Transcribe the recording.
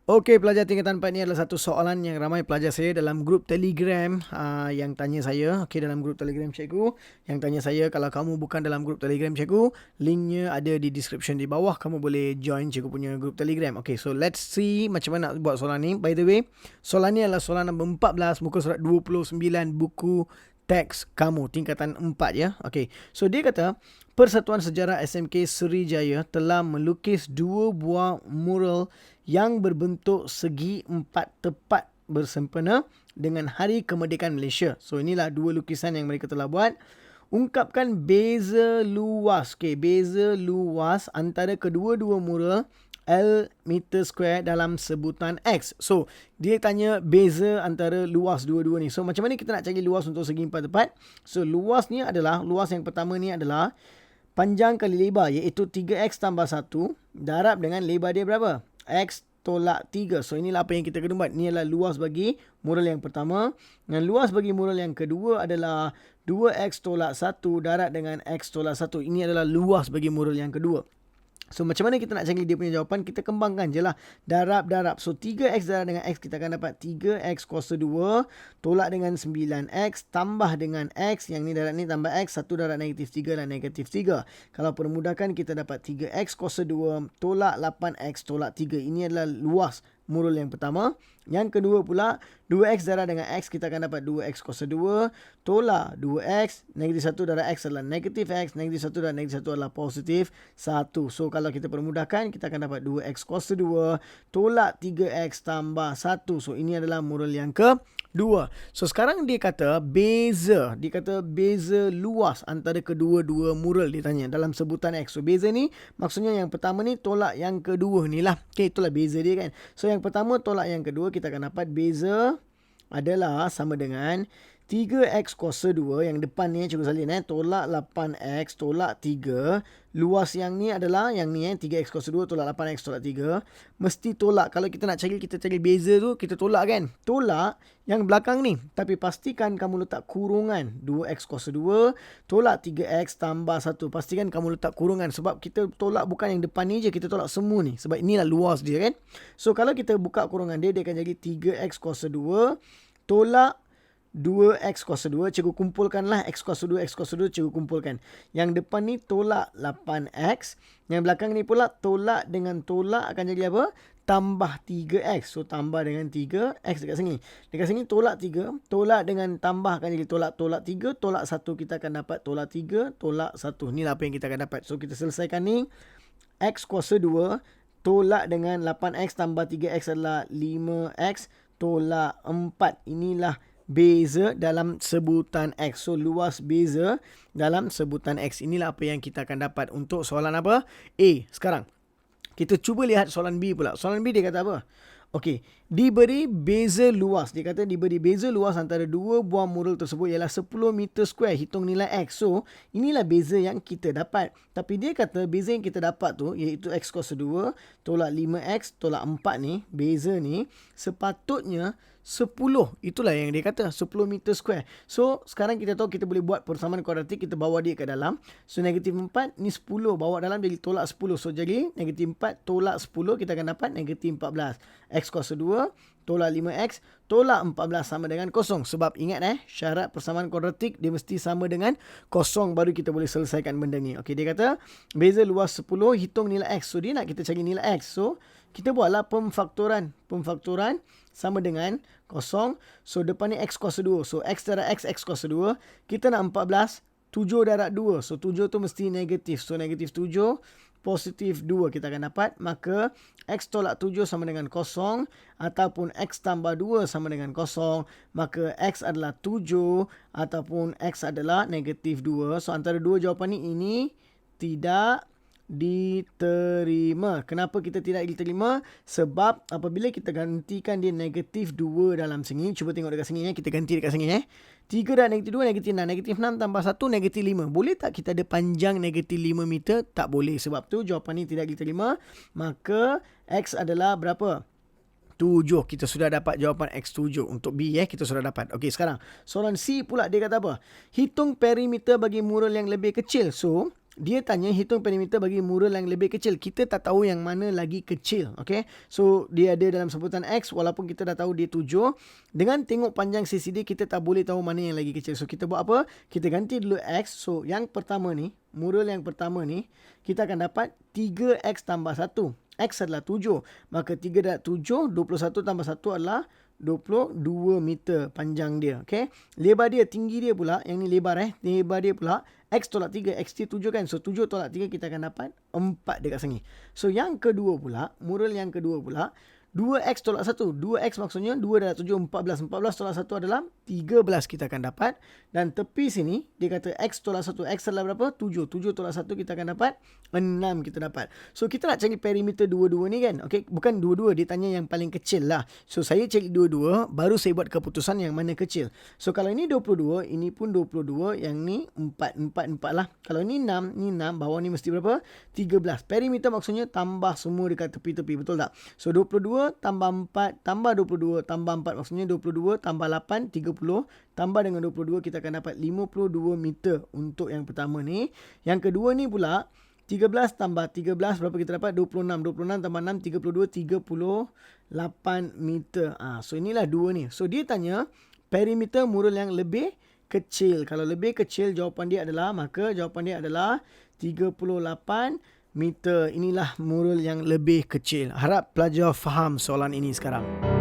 Okey, pelajar tingkatan 4 ni adalah satu soalan yang ramai pelajar saya dalam grup Telegram yang tanya saya. Okey, dalam grup Telegram cikgu yang tanya saya, kalau kamu bukan dalam grup Telegram cikgu, linknya ada di description di bawah. Kamu boleh join cikgu punya grup Telegram. Okey, so let's see macam mana nak buat soalan ni. By the way, soalan ni adalah soalan nombor 14 muka surat 29 buku teks kamu tingkatan 4 ya. Okey. So dia kata Persatuan Sejarah SMK Sriwijaya telah melukis 2 buah mural yang berbentuk segi 4 tepat bersempena dengan Hari Kemerdekaan Malaysia. So inilah 2 lukisan yang mereka telah buat. Ungkapkan beza luas. Okey, beza luas antara kedua-dua mural L meter square dalam sebutan X. So, dia tanya beza antara luas dua-dua ni. So, macam mana kita nak cari luas untuk segi 4 tepat? So, luas yang pertama ni adalah panjang kali lebar, iaitu 3X tambah 1 darab dengan lebar dia berapa? X tolak 3. So, inilah apa yang kita kena buat. Ini adalah luas bagi mural yang pertama. Dan luas bagi mural yang kedua adalah 2X tolak 1 darab dengan X tolak 1. Ini adalah luas bagi mural yang kedua. So, macam mana kita nak cari dia punya jawapan? Kita kembangkan je lah. Darab-darab. So, 3X darab dengan X, kita akan dapat 3X kuasa 2. Tolak dengan 9X. Tambah dengan X. Yang ni darab ni tambah X. 1 darab negatif 3 dan negatif 3. Kalau permudahkan, kita dapat 3X kuasa 2. Tolak 8X tolak 3. Ini adalah luas mural yang pertama. Yang kedua pula, 2X darab dengan X, kita akan dapat 2X kuasa 2. Tolak 2X, negatif 1 darab X adalah negatif X. Negatif 1 darab negatif 1 adalah positif 1. So, kalau kita permudahkan, kita akan dapat 2X kuasa 2. Tolak 3X tambah 1. So, ini adalah mural yang kedua. So, sekarang dia kata beza. Dia kata beza luas antara kedua-dua mural, dia tanya dalam sebutan X. So, beza ni maksudnya yang pertama ni tolak yang kedua ni lah. Okay, itulah beza dia kan. So, yang pertama tolak yang kedua, kita akan dapat beza adalah sama dengan 3X kuasa 2. Yang depan ni cikgu salin tolak 8X tolak 3. Luas yang ni adalah yang ni 3X kuasa 2 tolak 8X tolak 3. Mesti tolak. Kalau kita nak cari, kita cari beza tu, kita tolak kan. Tolak yang belakang ni. Tapi pastikan kamu letak kurungan. 2X kuasa 2 tolak 3X tambah 1. Pastikan kamu letak kurungan. Sebab kita tolak bukan yang depan ni je, kita tolak semua ni. Sebab inilah luas dia kan. So, kalau kita buka kurungan dia, dia akan jadi 3X kuasa 2 tolak 2X kuasa 2. Cikgu kumpulkanlah X kuasa 2, X kuasa 2. Cikgu kumpulkan. Yang depan ni tolak 8X. Yang belakang ni pula tolak dengan tolak akan jadi apa? Tambah 3X. So, tambah dengan 3X dekat sini. Dekat sini tolak 3. Tolak dengan tambah akan jadi tolak 3. Tolak 1 kita akan dapat tolak 3. Tolak 1. Inilah apa yang kita akan dapat. So, kita selesaikan ni. X kuasa 2. Tolak dengan 8X tambah 3X adalah 5X. Tolak 4. Inilah beza dalam sebutan X. So, luas beza dalam sebutan X. Inilah apa yang kita akan dapat untuk soalan apa? A. Sekarang, kita cuba lihat soalan B pula. Soalan B dia kata apa? Okey, diberi beza luas. Dia kata diberi beza luas antara dua buah mural tersebut ialah 10 meter square. Hitung nilai X. So, inilah beza yang kita dapat. Tapi dia kata beza yang kita dapat tu, iaitu X kuasa 2 tolak 5X tolak 4 ni, beza ni sepatutnya 10. Itulah yang dia kata, 10 meter square. So, sekarang kita tahu kita boleh buat persamaan kuadratik, kita bawa dia ke dalam. So, negatif 4 ni 10. Bawa dalam jadi tolak 10. So, jadi negatif 4 tolak 10, kita akan dapat negatif 14. X kuasa 2 tolak 5X tolak 14 sama dengan kosong. Sebab ingat syarat persamaan kuadratik dia mesti sama dengan kosong, baru kita boleh selesaikan benda ni. Okey, dia kata beza luas 10, hitung nilai X. So, dia nak kita cari nilai X. So, kita buatlah pemfaktoran. Pemfaktoran sama dengan kosong. So, depan ni X kuasa 2. So, X darab X, X kuasa 2. Kita nak 14, 7 darab 2. So, 7 tu mesti negatif. So, negatif 7, positif 2 kita akan dapat. Maka, X tolak 7 sama dengan kosong. Ataupun X tambah 2 sama dengan kosong. Maka, X adalah 7. Ataupun X adalah negatif 2. So, antara dua jawapan ini tidak diterima. Kenapa kita tidak diterima? Sebab apabila kita gantikan dia negatif 2 dalam sini, cuba tengok dekat sini kita ganti dekat sini 3 dan negatif 2 negatif 6. Negatif 6 tambah 1 negatif 5. Boleh tak kita ada panjang negatif 5 meter? Tak boleh. Sebab tu jawapan ini tidak diterima. Maka X adalah berapa? 7. Kita sudah dapat jawapan X7. Untuk B kita sudah dapat. Okey, sekarang soalan C pula dia kata apa? Hitung perimeter bagi mural yang lebih kecil. So, dia tanya hitung perimeter bagi mural yang lebih kecil. Kita tak tahu yang mana lagi kecil. Okay. So, dia ada dalam sebutan X walaupun kita dah tahu dia 7. Dengan tengok panjang CCD, kita tak boleh tahu mana yang lagi kecil. So, kita buat apa? Kita ganti dulu X. So, yang pertama ni, mural yang pertama ni, kita akan dapat 3X tambah 1. X adalah 7. Maka 3 darab 7, 21 tambah 1 adalah 22 meter panjang dia. Okay. Lebar dia, tinggi dia pula. Yang ni lebar Lebar dia pula. X tolak 3. X dia 7 kan. So 7 tolak 3 kita akan dapat 4 dekat sini. So yang kedua pula. Mural yang kedua pula. 2X tolak 1. 2X maksudnya 2 darab 7, 14. 14 tolak 1 adalah 13 kita akan dapat. Dan tepi sini, dia kata X tolak 1. X adalah berapa? 7. 7 tolak 1 kita akan dapat 6 kita dapat. So, kita nak cari perimeter dua-dua ni kan. Okay, bukan dua-dua. Dia tanya yang paling kecil lah. So, saya cari dua-dua. Baru saya buat keputusan yang mana kecil. So, kalau ini 22, ini pun 22. Yang ni 4. 4 lah. Kalau ni 6, ni 6. Bawah ni mesti berapa? 13. Perimeter maksudnya tambah semua dekat tepi-tepi. Betul tak? So, 22 tambah 4 tambah 22 tambah 4 maksudnya 22 tambah 8 30 tambah dengan 22 kita akan dapat 52 meter untuk yang pertama ni. Yang kedua ni pula 13 tambah 13 berapa kita dapat? 26. 26 tambah 6 32 38 meter. So inilah dua ni. So dia tanya perimeter mural yang lebih kecil. Kalau lebih kecil jawapan dia adalah, maka jawapan dia adalah 38 meter. Inilah mural yang lebih kecil. Harap pelajar faham soalan ini sekarang.